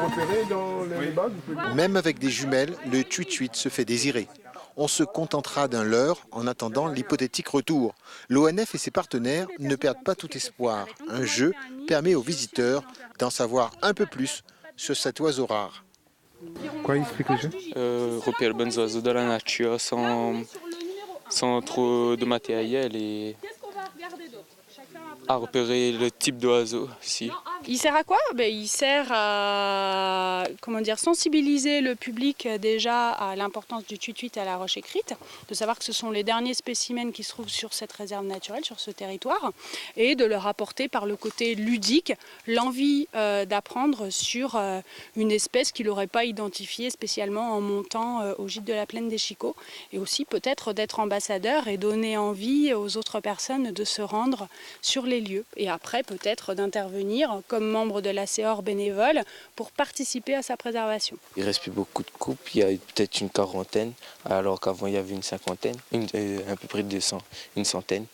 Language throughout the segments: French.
repérer dans les bagues? Même avec des jumelles, le tuit-tuit se fait désirer. On se contentera d'un leurre en attendant l'hypothétique retour. L'ONF et ses partenaires ne perdent pas tout espoir. Un jeu permet aux visiteurs d'en savoir un peu plus sur cet oiseau rare. Quoi, explique le jeu? Repérer les bons oiseaux dans la nature sans trop de matériel et à repérer le type d'oiseau aussi. Il sert à quoi? Il sert à sensibiliser le public déjà à l'importance du tuit-tuit à la roche écrite, de savoir que ce sont les derniers spécimens qui se trouvent sur cette réserve naturelle, sur ce territoire, et de leur apporter par le côté ludique l'envie d'apprendre sur une espèce qu'il n'aurait pas identifiée spécialement en montant au gîte de la plaine des Chicots, et aussi peut-être d'être ambassadeur et donner envie aux autres personnes de se rendre sur les lieux, et après peut-être d'intervenir comme membre de la CEOR bénévole pour participer à sa préservation. Il ne reste plus beaucoup de couples, il y a peut-être une quarantaine, alors qu'avant il y avait une cinquantaine, à peu près une centaine.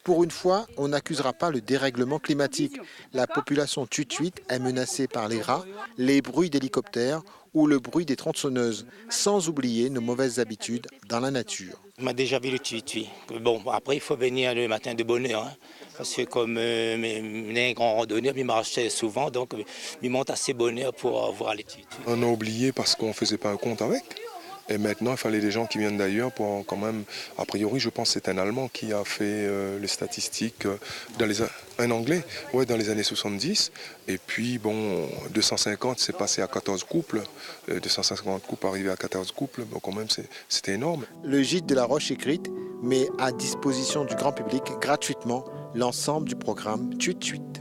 Pour une fois, on n'accusera pas le dérèglement climatique. La population tuit-tuit est menacée par les rats, les bruits d'hélicoptères ou le bruit des tronçonneuses, sans oublier nos mauvaises habitudes dans la nature. On m'a déjà vu le tuit-tuit. Bon, après il faut venir le matin de bonne heure, hein, parce que comme mes grands randonneurs, ils marchaient souvent, donc ils montent assez bonne heure pour voir les tuit-tuits. On a oublié parce qu'on ne faisait pas un compte avec. Et maintenant, il fallait des gens qui viennent d'ailleurs pour quand même... A priori, je pense que c'est un Allemand qui a fait les statistiques, un Anglais, ouais, dans les années 70. Et puis, bon, 250, c'est passé à 14 couples. 250 couples arrivés à 14 couples. Bon, quand même, c'était énorme. Le gîte de la Roche Écrite met à disposition du grand public gratuitement l'ensemble du programme Tuit-Tuit.